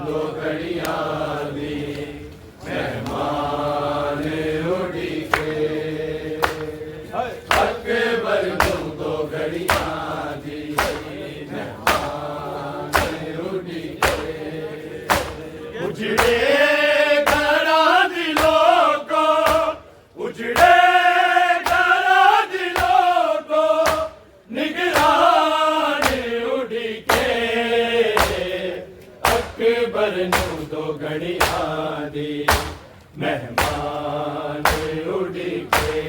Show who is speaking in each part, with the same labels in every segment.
Speaker 1: दो घड़ियां दी मेहमान उड़ी के अकबर नू दो घड़ियां दी मेहमान उड़ी के उजड़े घरां दिलों को उजड़े अकबर नू दो घड़ियां दी मेहमान उड़ी के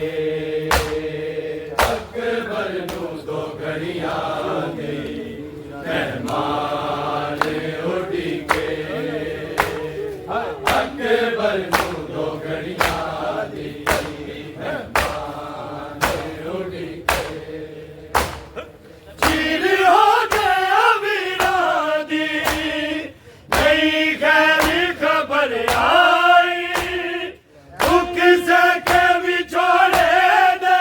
Speaker 1: अकबर नू दो घड़ियां दी मेहमान उड़ी के अकबर नू दो घड़ियां दी मेहमान उड़ी के चीर हो गया वीरा दी खबर आई तू किसे के भी छोड़े दे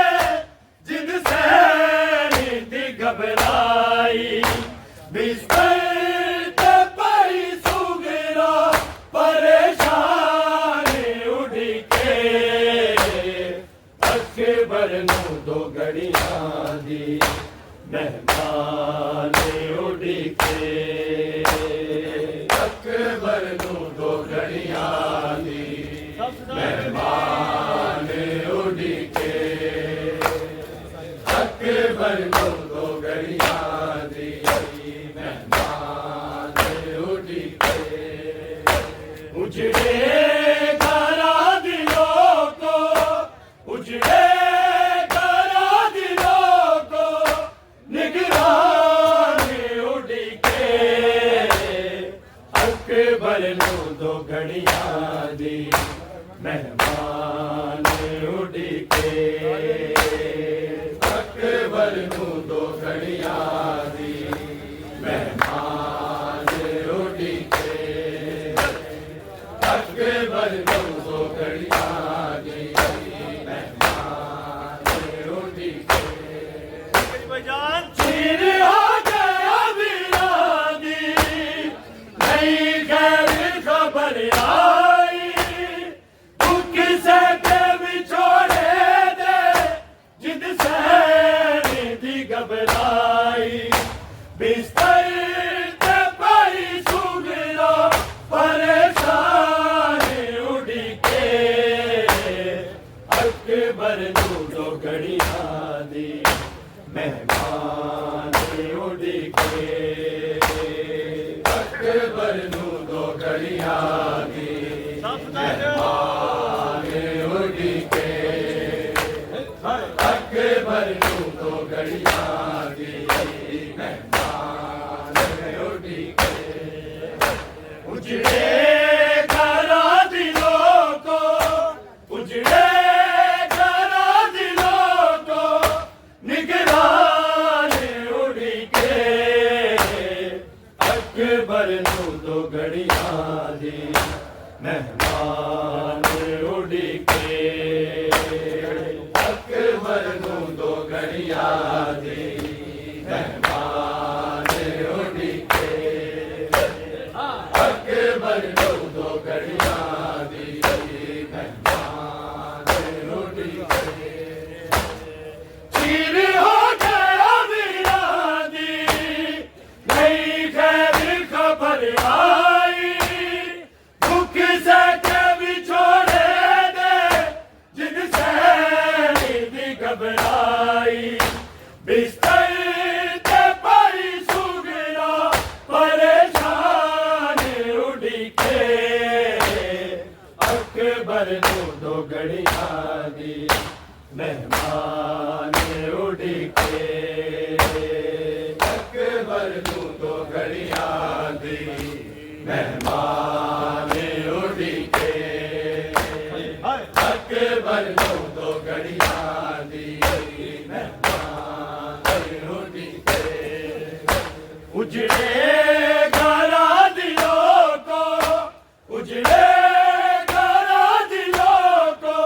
Speaker 1: जिद से नींदी घबराई बिस्तर ते पई सुगरा परेशान उड़ी के अकबर नू दो घड़ियां दी मेहमान उड़ी के अकबर नू दो घड़ियां दी मेहमान उड़ी के अकबर नू दो घड़ियां दी मेहमान उड़ी के उजड़े घरां दिलों को उजड़े घरां दिलों को निगरान उड़ी के अकबर नू दो घड़ियां दी मेहमान उड़ी के अकबर नू दो घड़ियां दी मेहमान उड़ी के अकबर नू दो घड़ियां दी मेहमान उड़ी के चीर हो गया वीरा दी नहीं खबर आई तू किसे के भी छोड़े दे जिद से नींदी घबराई बिस्तर ते पई सुगरा परेशान उड़ी के अकबर नू दो घड़ियां दी मेहमान उड़ी के अकबर नू दो घड़ियां दी मेहमान उड़ी के अकबर नू दो घड़ियां दी मेहमान उड़ी के उजड़े घरां दिलों को उजड़े घरां दिलों को निगरान उड़ी के अकबर नू दो घड़ियां दी मेहमान उड़ी के अकबर नू दो घड़ियां दी मेहमान उड़ी के अकबर नू दो घड़ियां दी मेहमान उड़ी के चीर हो गया वीरा दी नहीं खबर आई तू किसे के भी छोड़े दे जिद से नींदी घबराई बिस्तर ते पई सुगरा परेशान उड़ी के अकबर नू दो घड़ियां दी मेहमान उड़ी के अकबर नू दो घड़ियां दी मेहमान उड़ी के अकबर नू दो घड़ियां दी मेहमान उड़ी के उजड़े घरां दिलों को उजड़े घरां दिलों को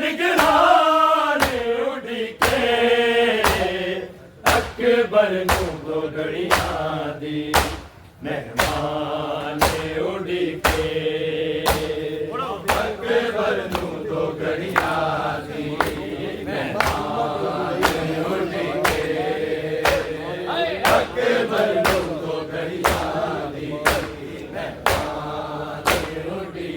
Speaker 1: निगरान उड़ी के अकबर नू दो घड़ियां दी मेहमान उड़के अकबर नू तो घड़िया दी मेहमान उड़के अकबर नू तो घड़िया दी मेहमान उड़के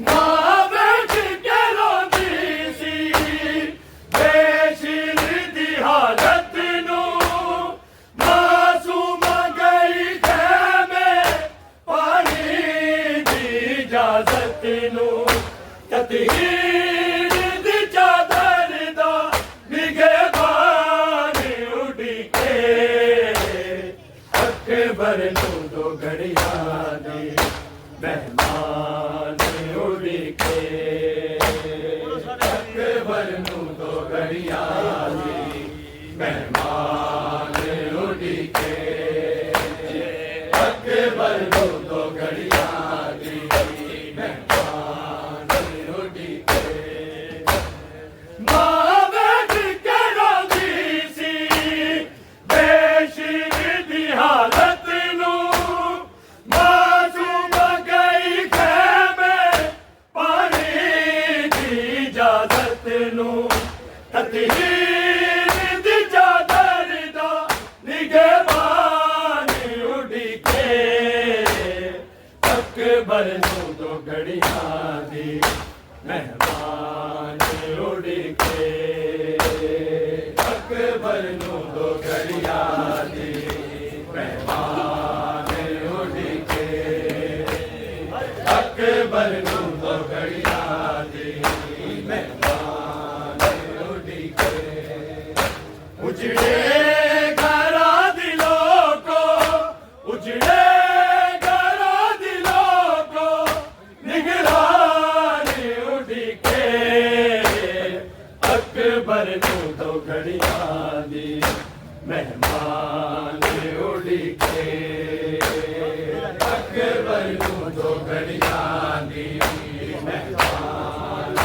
Speaker 1: मां बैठ के रोंदी सी बेशिर दी हालत नू मासूम गई खैमे पानी दी इजाजत नू ततहीर दी चादर दा निगहबान उड़के अकबर नू तो घड़िया दी मेहमान उड़के अकबर नू तो घड़िया दी मेहमान उड़के अकबर नू तो घड़िया दी मेहमान उड़के मां बैठ के रोंदी सी बेशिर दी हालत नू मासूम गई खैमे पानी दी इजाजत नू ततहीर दी चादर दा निगहबान उड़के अकबर नू तो घड़िया दी मेहमान उड़के अकबर नू तो घड़िया दी मेहमान उड़के अकबर नू तो घड़िया दी मेहमान उड़के उजड़े घरा दिलों को उजड़े घरा दिलों को निगरान उड़के अकबर नू तो घड़िया दी मेहमान उड़के अकबर नू तो घड़िया दी मेहमान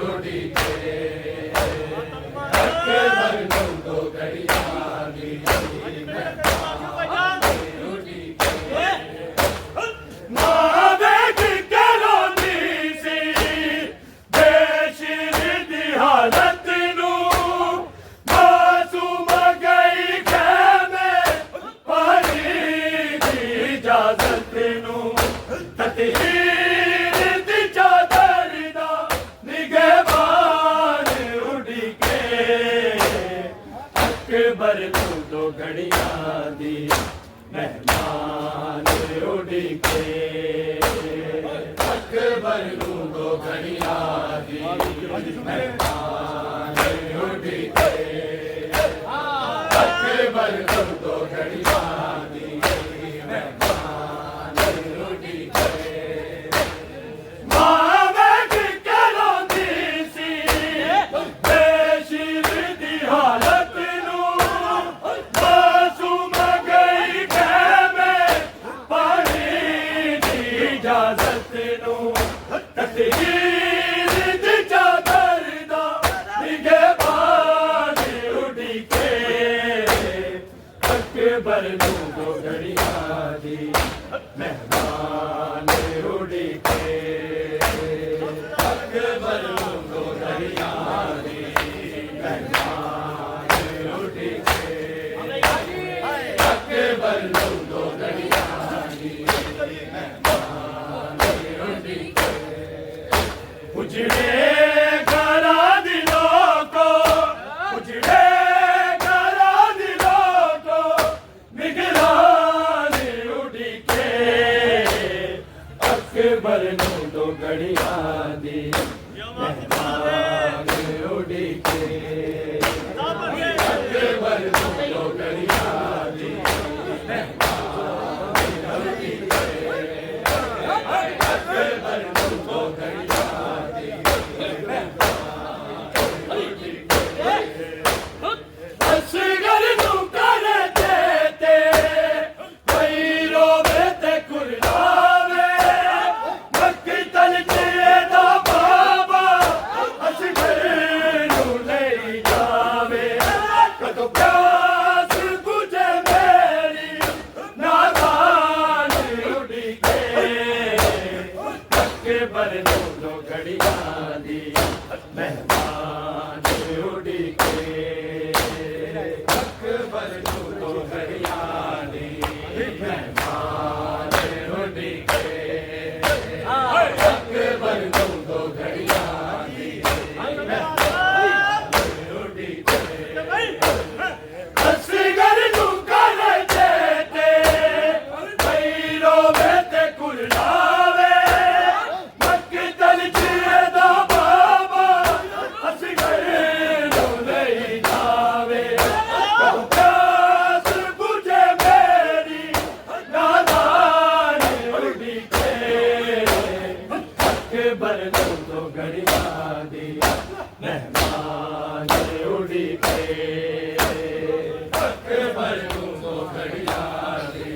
Speaker 1: उड़के अकबर नू तो घड़िया दी मेहमान उड़के मां बैठ के रोंदी सी बेशिर दी हालत नू मासूम गई खैमे पानी दी इजाजत नू ततहीर दी चादर दा निगहबान उड़के अकबर नू तो घड़िया दी मेहमान उड़के अकबर नू तो घड़िया दी मेहमान उड़के अकबर नू तो घड़िया दी मेहमान उड़के मां बैठ के रोंदी सी बेशिर दी हालत नू मासूम गई खैमे पानी दी इजाजत नू ततहीर दी चादर दा निगहबान उड़के अकबर नू तो घड़िया दी मेहमान उड़के अकबर नू तो घड़िया दी मेहमान उड़के अकबर नू तो घड़िया दी मेहमान उड़के उजड़े घरा दिलों को उजड़े घरा दिलों को निगरान उड़के अकबर नू तो घड़िया दी मेहमान उड़के अकबर नू तो घड़िया दी मेहमान उड़के अकबर नू तो घड़िया दी मेहमान उड़के असगर नू कर देते कोई रोवे ते कुर्लावे मक्तल चे दा अकबर दो घड़ियां दी मेहमान उड़ीके अकबर दो घड़ियां दी मेहमान उड़ीके अकबर दो घड़ियां दी मेहमान उड़ीके असगर नू कर चेते भैरो वेते कुलावे मक्तल चिदा बाबा असगर नू नहीं जावे प्यास बुझे मेरी नादान उड़ी के अकबर दो घड़ियां दी मेहमान उड़ी के अकबर दो घड़ियां दी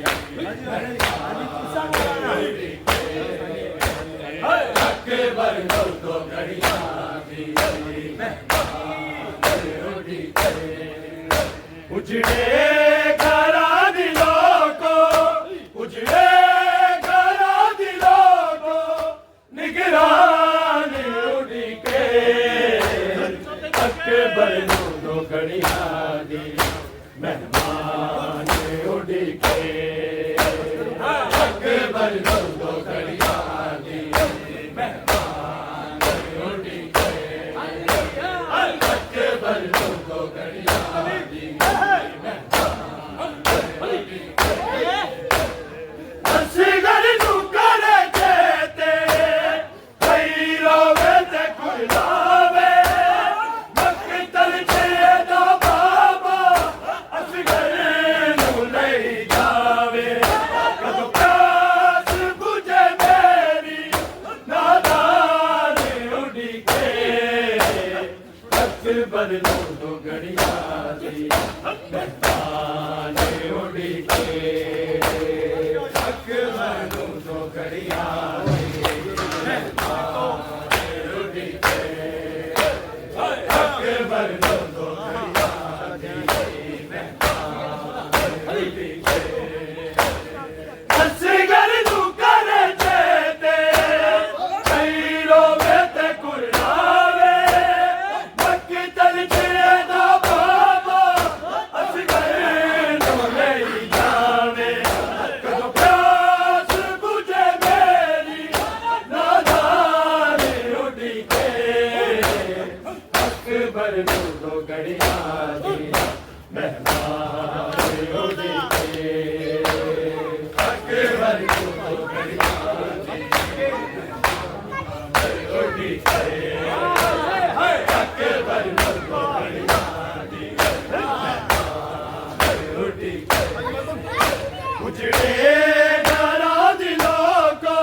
Speaker 1: अकबर दो घड़ियां दी उजड़े घरा दिलों को उजड़े घरा दिलों को निगरान उड़ी के अकबर दो घड़ियां दी मेहमान उड़ी के अकबर दो घड़ियां दी मेहमान उड़ी के अकबर दो घड़ियां दी असगर नू कर चेते भैरो वेते कुलावे मक्तल चिदा बाबा असगर नू नहीं जावे कद प्यास बुझे मेरी नादान उड़ी के अकबर दो घड़ियां दी मेहमान उड़ी के अकबर दो घड़ियां दी मेहमान उड़ी के अकबर दो घड़ियां दी मेहमान उड़ी के असगर नू कर चेते भैरो वेते कुलावे मक्तल चिदा बाबा असगर नू नहीं जावे कद प्यास बुझे मेरी नादान उड़ी के अकबर दो घड़ियां दी मेहमान उड़ी के अकबर दो घड़ियां दी उड़ी के अकबर दो घड़ियां दी उड़ी के उजड़े घरा दिलों को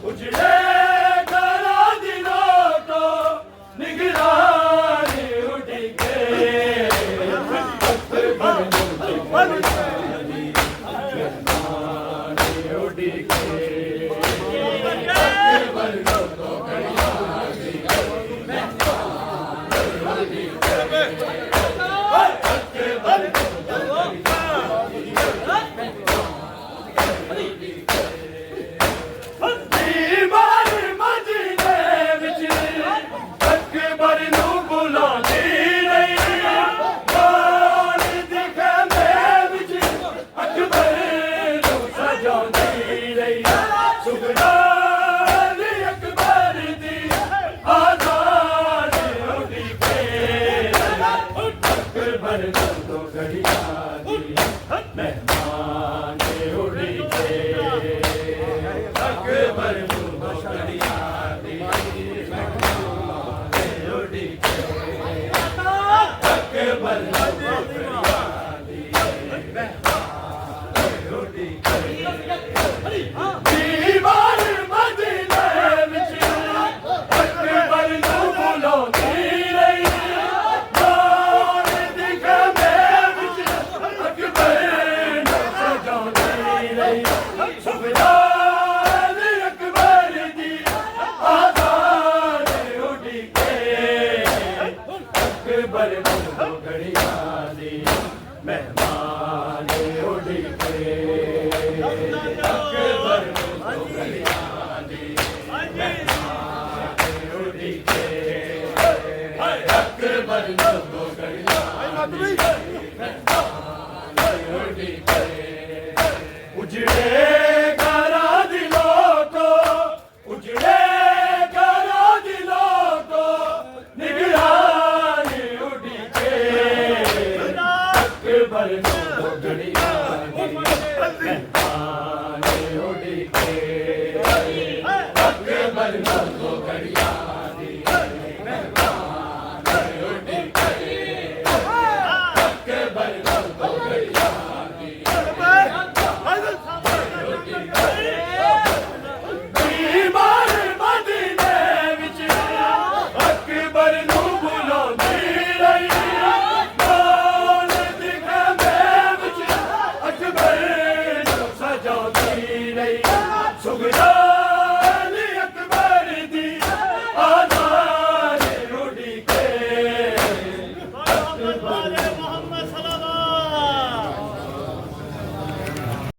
Speaker 1: उजड़े घरा दिलों को निगरान उड़ी के अकबर दो घड़ियां दी मेहमान उड़ी के अकबर दो घड़ियां दी मेहमान उड़ी के अकबर दो घड़ियां दी दीवार मदीने विच अकबर नू बुलांदी रही कौन दिखे में विच अकबर नू सजांदी रही सुगड़ा